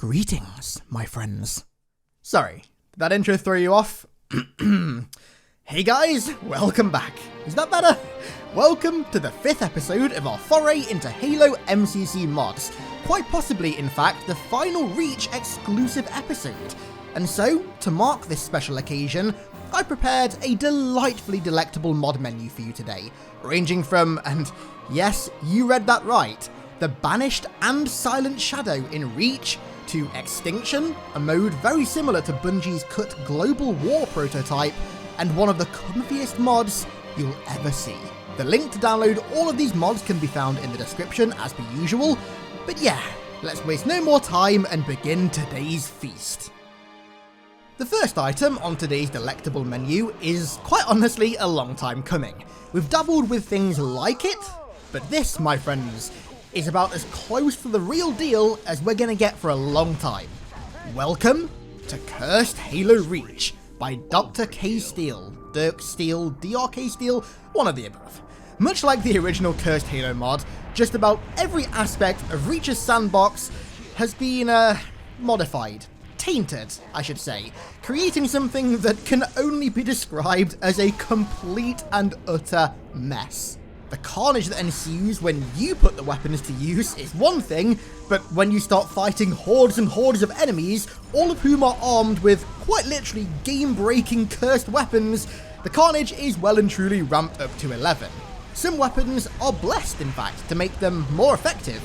Greetings, my friends. Sorry, did that intro throw you off? Hey guys, welcome back. Is that better? Welcome to the 5th episode of our foray into Halo MCC mods. Quite possibly, in fact, the final Reach exclusive episode. And so, to mark this special occasion, I prepared a delightfully delectable mod menu for you today, ranging from, and yes, you read that right, the Banished and Silent Shadow in Reach, to Extinction, a mode very similar to Bungie's cut Global War prototype, and one of the comfiest mods you'll ever see. The link to download all of these mods can be found in the description as per usual, but yeah, let's waste no more time and begin today's feast. The first item on today's delectable menu is quite honestly a long time coming. We've dabbled with things like it, but this, my friends, is about as close to the real deal as we're gonna get for a long time. Welcome to Cursed Halo Reach by Dr. K. Steele, Dirk Steele, DRK Steele, one of the above. Much like the original Cursed Halo mod, just about every aspect of Reach's sandbox has been, modified. Tainted, I should say, creating something that can only be described as a complete and utter mess. The carnage that ensues when you put the weapons to use is one thing, but when you start fighting hordes and hordes of enemies, all of whom are armed with quite literally game-breaking cursed weapons, the carnage is well and truly ramped up to 11. Some weapons are blessed, in fact, to make them more effective.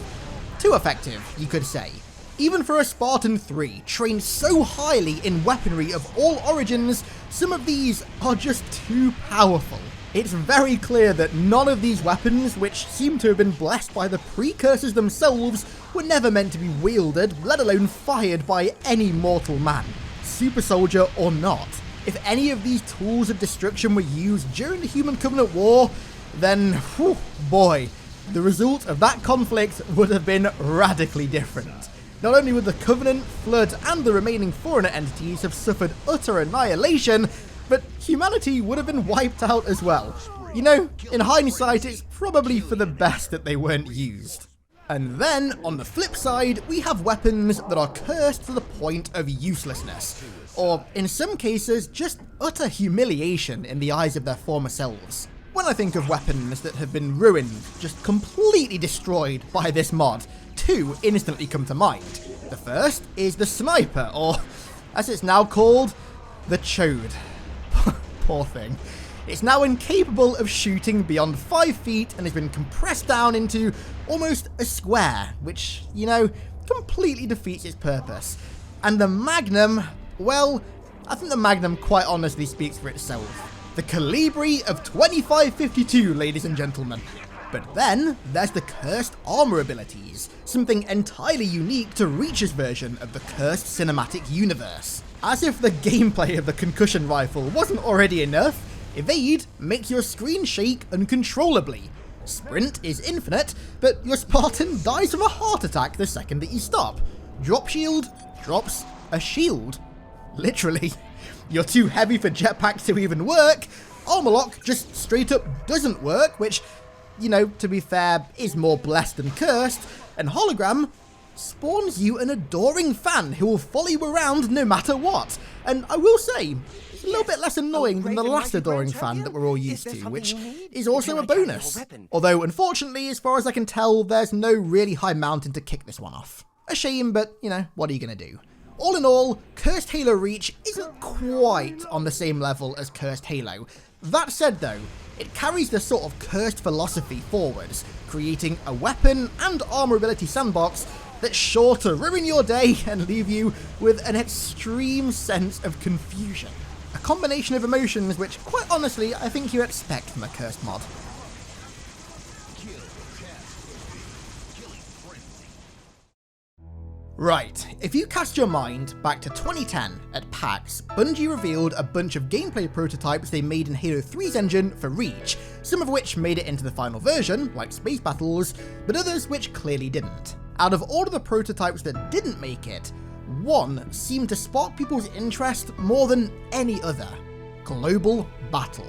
Too effective, you could say. Even for a Spartan 3, trained so highly in weaponry of all origins, some of these are just too powerful. It's very clear that none of these weapons, which seem to have been blessed by the precursors themselves, were never meant to be wielded, let alone fired by any mortal man, super soldier or not. If any of these tools of destruction were used during the Human Covenant War, then, whew, boy, the result of that conflict would have been radically different. Not only would the Covenant, Flood, and the remaining Foreigner entities have suffered utter annihilation, but humanity would have been wiped out as well. You know, in hindsight, it's probably for the best that they weren't used. And then, on the flip side, we have weapons that are cursed to the point of uselessness, or in some cases, just utter humiliation in the eyes of their former selves. When I think of weapons that have been ruined, just completely destroyed by this mod, two instantly come to mind. The first is the sniper, or as it's now called, the chode. Poor thing. It's now incapable of shooting beyond 5 feet and has been compressed down into almost a square, which, you know, completely defeats its purpose. And the Magnum, well, I think the Magnum quite honestly speaks for itself. The Calibri of 2552, ladies and gentlemen. But then, there's the Cursed Armor abilities, something entirely unique to Reach's version of the Cursed Cinematic Universe. As if the gameplay of the concussion rifle wasn't already enough, Evade makes your screen shake uncontrollably. Sprint is infinite, but your Spartan dies from a heart attack the second that you stop. Drop shield drops a shield. Literally. You're too heavy for jetpacks to even work. Armor lock just straight up doesn't work, which, you know, to be fair, is more blessed than cursed. And hologram spawns you an adoring fan who will follow you around no matter what. And I will say, it's a little bit less annoying than the last adoring fan that we're all used to, which is also a bonus. Although, unfortunately, as far as I can tell, there's no really high mountain to kick this one off. A shame, but, you know, what are you gonna do? All in all, Cursed Halo Reach isn't quite on the same level as Cursed Halo. That said though, it carries the sort of cursed philosophy forwards, creating a weapon and armor ability sandbox that's sure to ruin your day and leave you with an extreme sense of confusion. A combination of emotions which, quite honestly, I think you expect from a cursed mod. Right, if you cast your mind back to 2010 at PAX, Bungie revealed a bunch of gameplay prototypes they made in Halo 3's engine for Reach, some of which made it into the final version, like space battles, but others which clearly didn't. Out of all of the prototypes that didn't make it, one seemed to spark people's interest more than any other: Global Battle.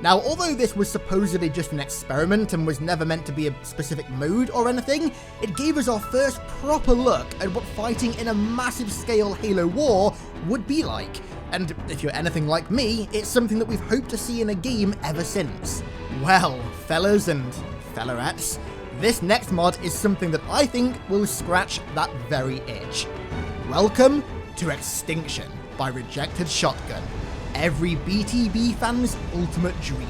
Now, although this was supposedly just an experiment and was never meant to be a specific mode or anything, it gave us our first proper look at what fighting in a massive scale Halo war would be like. And if you're anything like me, it's something that we've hoped to see in a game ever since. Well, fellas and fellarettes, this next mod is something that I think will scratch that very itch. Welcome to Extinction by Rejected Shotgun, every BTB fan's ultimate dream.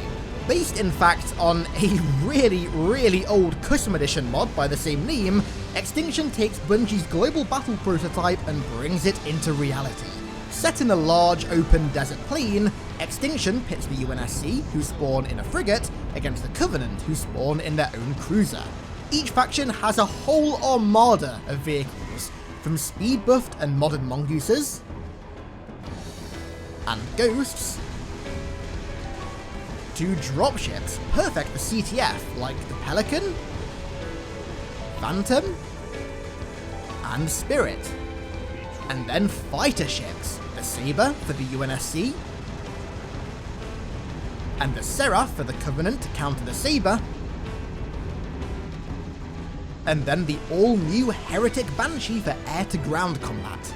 Based in fact on a really old custom edition mod by the same name, Extinction takes Bungie's global battle prototype and brings it into reality. Set in a large open desert plain, Extinction pits the UNSC, who spawn in a frigate, against the Covenant, who spawn in their own cruiser. Each faction has a whole armada of vehicles, from speed buffed and modded mongooses, and ghosts, to dropships perfect for CTF like the Pelican, Phantom, and Spirit. And then fighter ships, the Sabre for the UNSC, and the Seraph for the Covenant to counter the Sabre, and then the all-new Heretic Banshee for air-to-ground combat.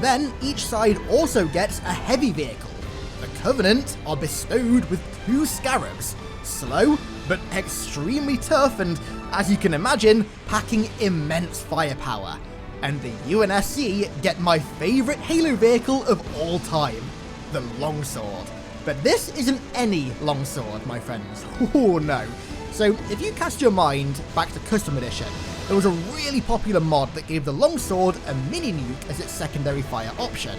Then, each side also gets a heavy vehicle. The Covenant are bestowed with 2 Scarabs, slow but extremely tough and, as you can imagine, packing immense firepower. And the UNSC get my favourite Halo vehicle of all time, the Longsword. But this isn't any Longsword, my friends. Oh no. So, if you cast your mind back to Custom Edition, there was a really popular mod that gave the Longsword a mini-nuke as its secondary fire option.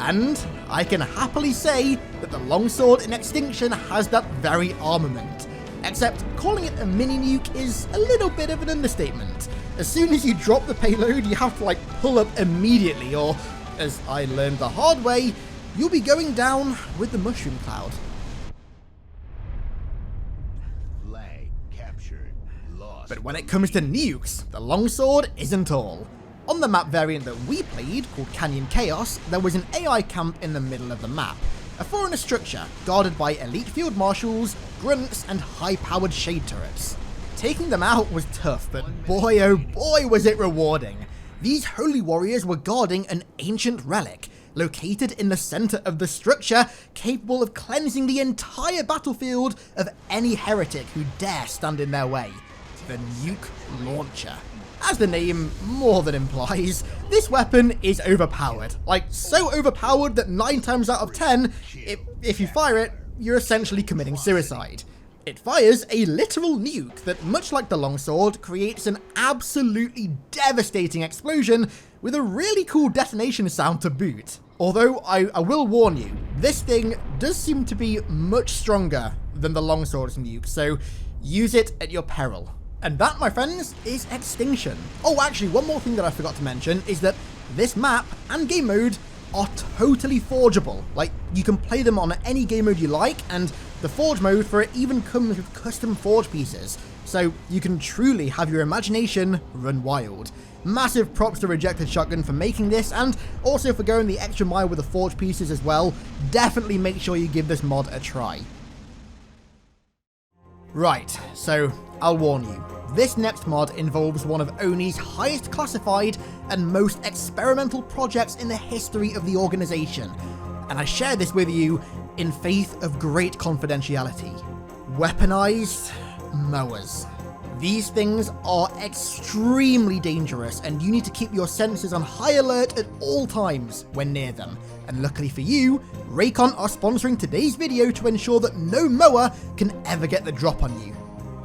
And I can happily say that the Longsword in Extinction has that very armament. Except calling it a mini-nuke is a little bit of an understatement. As soon as you drop the payload, you have to pull up immediately, or, as I learned the hard way, you'll be going down with the mushroom cloud. But when it comes to nukes, the Longsword isn't all. On the map variant that we played, called Canyon Chaos, there was an AI camp in the middle of the map. A foreigner structure, guarded by elite field marshals, grunts, and high-powered shade turrets. Taking them out was tough, but boy oh boy was it rewarding. These holy warriors were guarding an ancient relic, located in the center of the structure, capable of cleansing the entire battlefield of any heretic who dare stand in their way. The Nuke Launcher. As the name more than implies, this weapon is overpowered. So overpowered that 9 times out of 10, if you fire it, you're essentially committing suicide. It fires a literal nuke that, much like the Longsword, creates an absolutely devastating explosion with a really cool detonation sound to boot. Although, I will warn you, this thing does seem to be much stronger than the Longsword's nuke, so use it at your peril. And that, my friends, is Extinction. Oh, actually, one more thing that I forgot to mention is that this map and game mode are totally forgeable. You can play them on any game mode you like, and the forge mode for it even comes with custom forge pieces. So you can truly have your imagination run wild. Massive props to Rejected Shotgun for making this, and also for going the extra mile with the forge pieces as well. Definitely make sure you give this mod a try. Right, so I'll warn you. This next mod involves one of ONI's highest classified and most experimental projects in the history of the organisation, and I share this with you in faith of great confidentiality. Weaponized Moas. These things are extremely dangerous, and you need to keep your senses on high alert at all times when near them. And luckily for you, Raycon are sponsoring today's video to ensure that no Moa can ever get the drop on you.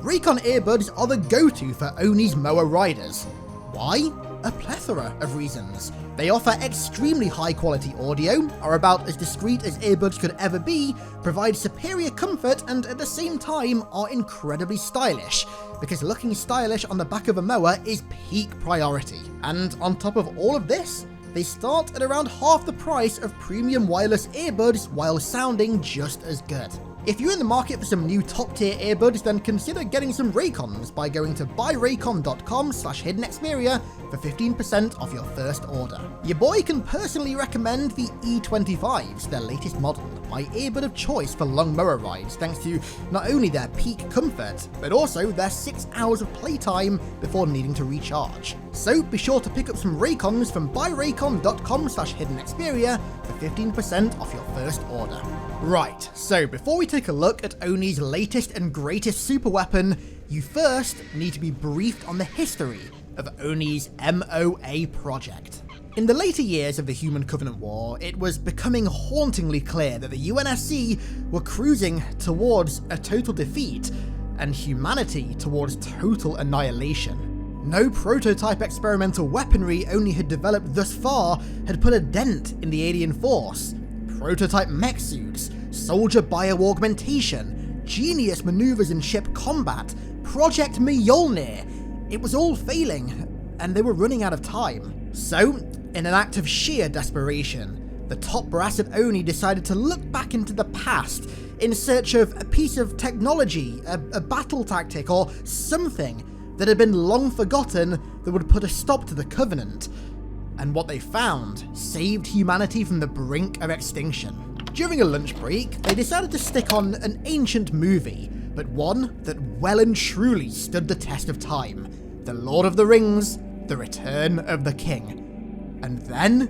Raycon earbuds are the go-to for ONI's Moa riders. Why? A plethora of reasons. They offer extremely high quality audio, are about as discreet as earbuds could ever be, provide superior comfort, and at the same time are incredibly stylish, because looking stylish on the back of a Moa is peak priority. And on top of all of this, they start at around half the price of premium wireless earbuds while sounding just as good. If you're in the market for some new top tier earbuds, then consider getting some Raycons by going to buyraycon.com/HiddenXperia for 15% off your first order. Your boy can personally recommend the E25s, their latest model, my earbud of choice for long mower rides, thanks to not only their peak comfort, but also their 6 hours of playtime before needing to recharge. So be sure to pick up some Raycons from buyraycon.com/HiddenXperia for 15% off your first order. Right, so before we take a look at Oni's latest and greatest super weapon, you first need to be briefed on the history of Oni's MOA project. In the later years of the Human Covenant War, it was becoming hauntingly clear that the UNSC were cruising towards a total defeat, and humanity towards total annihilation. No prototype experimental weaponry Oni had developed thus far had put a dent in the alien force. Prototype mech suits, soldier bio-augmentation, genius maneuvers in ship combat, Project Mjolnir. It was all failing, and they were running out of time. So, in an act of sheer desperation, the top brass at Oni decided to look back into the past in search of a piece of technology, a battle tactic, or something that had been long forgotten that would put a stop to the Covenant. And what they found saved humanity from the brink of extinction. During a lunch break, they decided to stick on an ancient movie, but one that well and truly stood the test of time. The Lord of the Rings, The Return of the King. And then,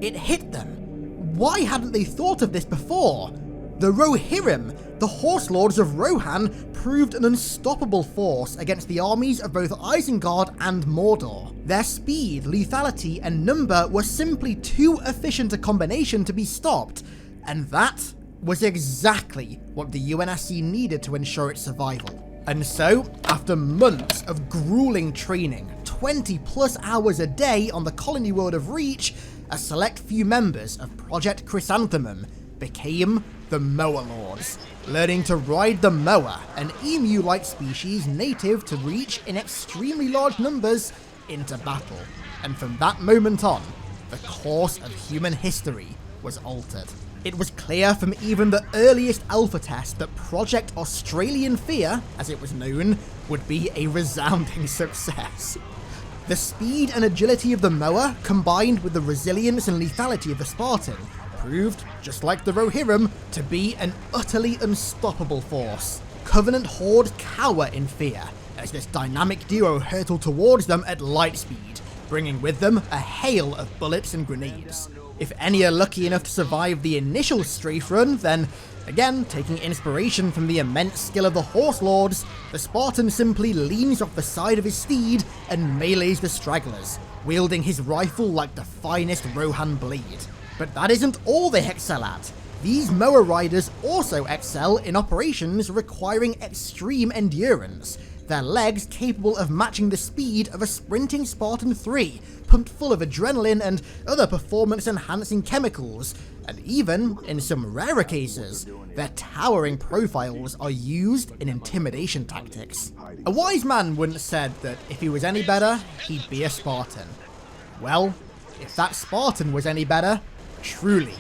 it hit them. Why hadn't they thought of this before? The Rohirrim, the Horse Lords of Rohan, proved an unstoppable force against the armies of both Isengard and Mordor. Their speed, lethality, and number were simply too efficient a combination to be stopped, and that was exactly what the UNSC needed to ensure its survival. And so, after months of grueling training, 20 plus hours a day on the colony world of Reach, a select few members of Project Chrysanthemum became the Moa Lords, learning to ride the Moa, an emu-like species native to Reach in extremely large numbers, into battle. And from that moment on, the course of human history was altered. It was clear from even the earliest alpha test that Project Australian Fear, as it was known, would be a resounding success. The speed and agility of the Moa, combined with the resilience and lethality of the Spartan, proved, just like the Rohirrim, to be an utterly unstoppable force. Covenant hordes cower in fear, as this dynamic duo hurtled towards them at light speed, bringing with them a hail of bullets and grenades. If any are lucky enough to survive the initial strafe run, then, again, taking inspiration from the immense skill of the Horse Lords, the Spartan simply leans off the side of his steed and melees the stragglers, wielding his rifle like the finest Rohan blade. But that isn't all they excel at. These Moa riders also excel in operations requiring extreme endurance, their legs capable of matching the speed of a sprinting Spartan 3, pumped full of adrenaline and other performance-enhancing chemicals, and even, in some rarer cases, their towering profiles are used in intimidation tactics. A wise man once said that if he was any better, he'd be a Spartan. Well, if that Spartan was any better, truly,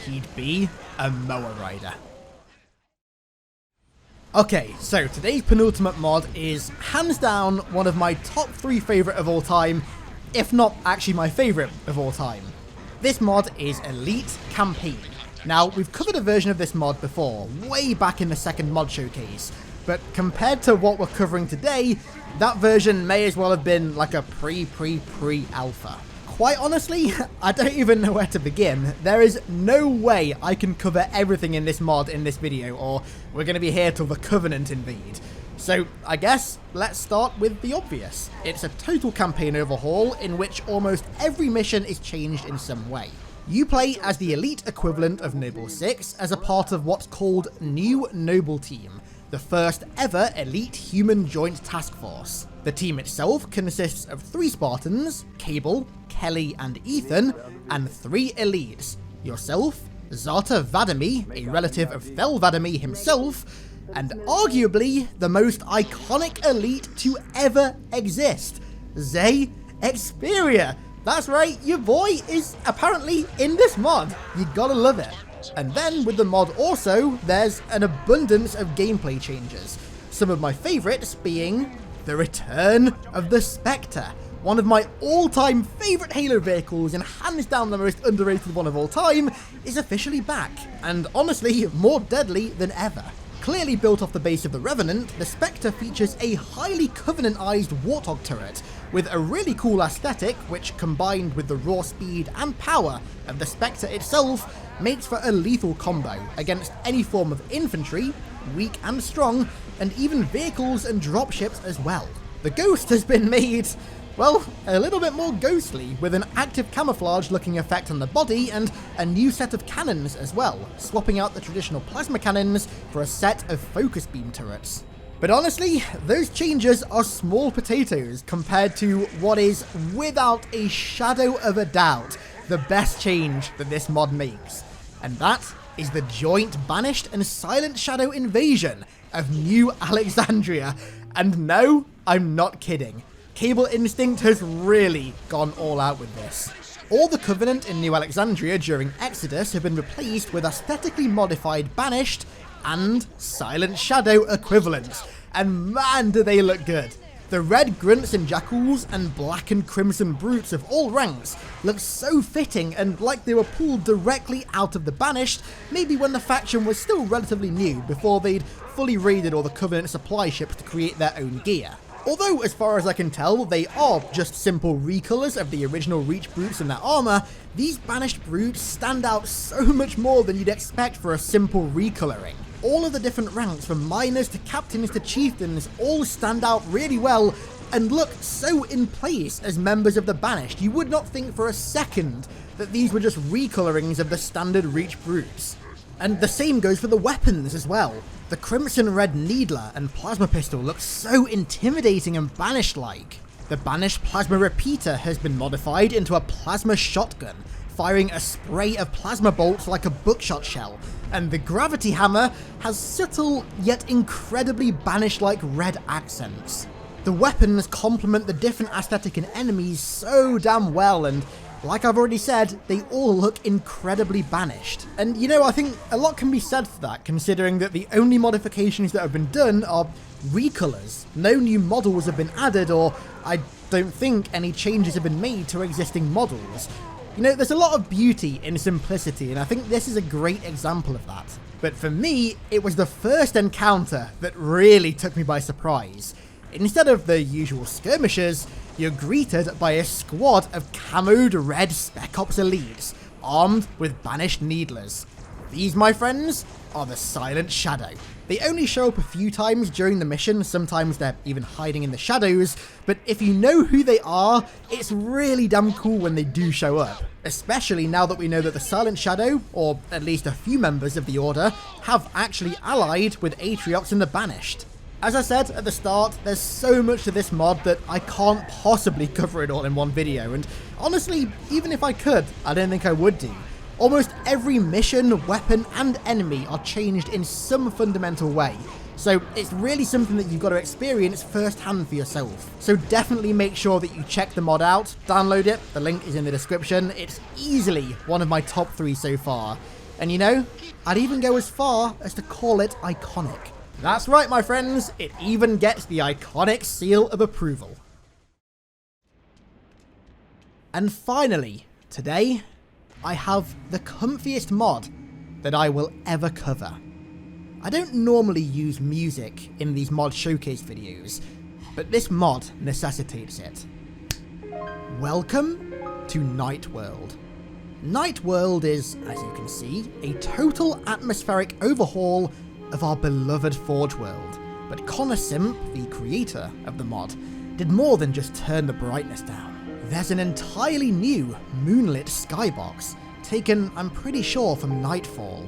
he'd be a Moa rider. Okay, so today's penultimate mod is hands down one of my top 3 favourite of all time, if not actually my favourite of all time. This mod is Elite Campaign. Now, we've covered a version of this mod before, way back in the second mod showcase, but compared to what we're covering today, that version may as well have been like a pre-alpha. Quite honestly, I don't even know where to begin. There is no way I can cover everything in this mod in this video, or we're going to be here till the Covenant invade. So I guess let's start with the obvious. It's a total campaign overhaul in which almost every mission is changed in some way. You play as the elite equivalent of Noble 6 as a part of what's called New Noble Team, the first ever elite human joint task force. The team itself consists of 3 Spartans, Cable, Kelly and Ethan, and 3 elites, yourself, Zata Vadami, a relative of Thel Vadami himself, and arguably the most iconic elite to ever exist, TheArdentPrayer. That's right, your boy is apparently in this mod. You gotta love it. And then with the mod also, there's an abundance of gameplay changes. Some of my favourites being the return of the Spectre. One of my all-time favourite Halo vehicles and hands down the most underrated one of all time is officially back, and honestly more deadly than ever. Clearly built off the base of the Revenant, the Spectre features a highly Covenant-ized Warthog turret with a really cool aesthetic which, combined with the raw speed and power of the Spectre itself, makes for a lethal combo against any form of infantry, weak and strong, and even vehicles and dropships as well. The Ghost has been made, well, a little bit more ghostly, with an active camouflage looking effect on the body and a new set of cannons as well, swapping out the traditional plasma cannons for a set of focus beam turrets. But honestly, those changes are small potatoes compared to what is, without a shadow of a doubt, the best change that this mod makes. And that is the joint Banished and Silent Shadow invasion of New Alexandria. And no, I'm not kidding. Cable Instinct has really gone all out with this. All the Covenant in New Alexandria during Exodus have been replaced with aesthetically modified Banished and Silent Shadow equivalents, and man do they look good. The red grunts and jackals and black and crimson brutes of all ranks look so fitting and like they were pulled directly out of the Banished, maybe when the faction was still relatively new before they'd fully raided all the Covenant supply ships to create their own gear. Although, as far as I can tell, they are just simple recolors of the original Reach brutes and their armor, these Banished brutes stand out so much more than you'd expect for a simple recoloring. All of the different ranks, from miners to captains to chieftains, all stand out really well and look so in place as members of the Banished. You would not think for a second that these were just recolorings of the standard Reach brutes. And the same goes for the weapons as well. The Crimson Red Needler and Plasma Pistol look so intimidating and Banished-like. The Banished Plasma Repeater has been modified into a Plasma Shotgun, firing a spray of plasma bolts like a buckshot shell, and the Gravity Hammer has subtle yet incredibly Banished-like red accents. The weapons complement the different aesthetic in enemies so damn well, and like I've already said, they all look incredibly Banished. And you know, I think a lot can be said for that, considering that the only modifications that have been done are recolors. No new models have been added, or I don't think any changes have been made to existing models. You know, there's a lot of beauty in simplicity, and I think this is a great example of that. But for me, it was the first encounter that really took me by surprise. Instead of the usual skirmishers, you're greeted by a squad of camoed red Spec Ops elites, armed with Banished Needlers. These, my friends, are the Silent Shadow. They only show up a few times during the mission, sometimes they're even hiding in the shadows, but if you know who they are, it's really damn cool when they do show up. Especially now that we know that the Silent Shadow, or at least a few members of the Order, have actually allied with Atriox and the Banished. As I said at the start, there's so much to this mod that I can't possibly cover it all in one video, and honestly, even if I could, I don't think I would do. Almost every mission, weapon, and enemy are changed in some fundamental way, so it's really something that you've got to experience firsthand for yourself. So definitely make sure that you check the mod out, download it, the link is in the description. It's easily one of my top 3 so far, and you know, I'd even go as far as to call it iconic. That's right, my friends, it even gets the iconic seal of approval. And finally, today, I have the comfiest mod that I will ever cover. I don't normally use music in these mod showcase videos, but this mod necessitates it. Welcome to Night World. Night World is, as you can see, a total atmospheric overhaul of our beloved Forge world, but Connor Simp, the creator of the mod, did more than just turn the brightness down. There's an entirely new moonlit skybox, taken I'm pretty sure from Nightfall.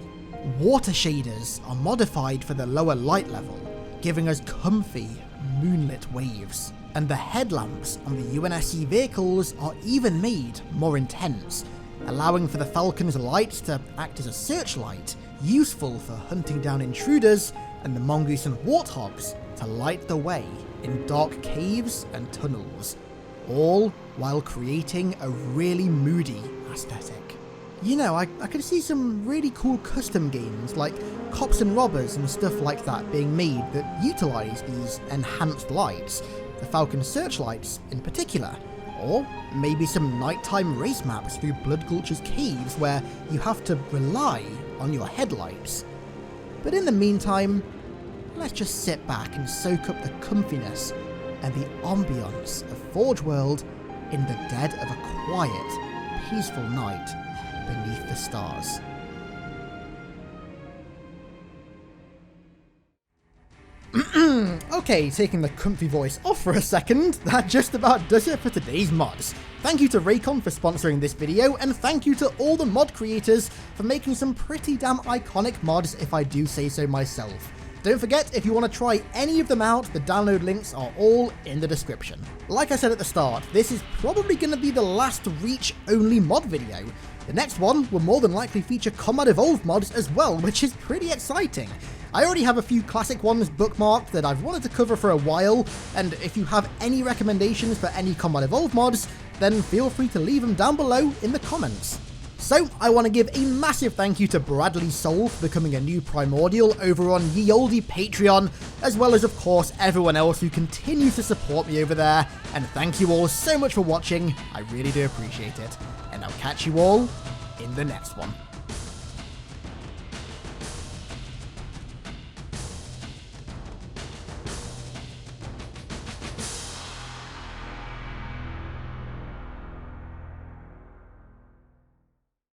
Water shaders are modified for the lower light level, giving us comfy moonlit waves, and the headlamps on the UNSC vehicles are even made more intense, allowing for the Falcon's lights to act as a searchlight, useful for hunting down intruders, and the Mongoose and Warthogs to light the way in dark caves and tunnels, all while creating a really moody aesthetic. You know, I could see some really cool custom games like Cops and Robbers and stuff like that being made that utilise these enhanced lights, the Falcon searchlights in particular. Or maybe some nighttime race maps through Blood Gulch's caves where you have to rely on your headlights. But in the meantime, let's just sit back and soak up the comfiness and the ambience of Forge World in the dead of a quiet, peaceful night beneath the stars. Okay, taking the comfy voice off for a second, that just about does it for today's mods. Thank you to Raycon for sponsoring this video, and thank you to all the mod creators for making some pretty damn iconic mods, if I do say so myself. Don't forget, if you want to try any of them out, the download links are all in the description. Like I said at the start, this is probably going to be the last Reach-only mod video. The next one will more than likely feature Combat Evolved mods as well, which is pretty exciting. I already have a few classic ones bookmarked that I've wanted to cover for a while, and if you have any recommendations for any Combat Evolved mods, then feel free to leave them down below in the comments. So, I want to give a massive thank you to Bradley Soul for becoming a new Primordial over on Ye Olde Patreon, as well as, of course, everyone else who continues to support me over there, and thank you all so much for watching, I really do appreciate it, and I'll catch you all in the next one.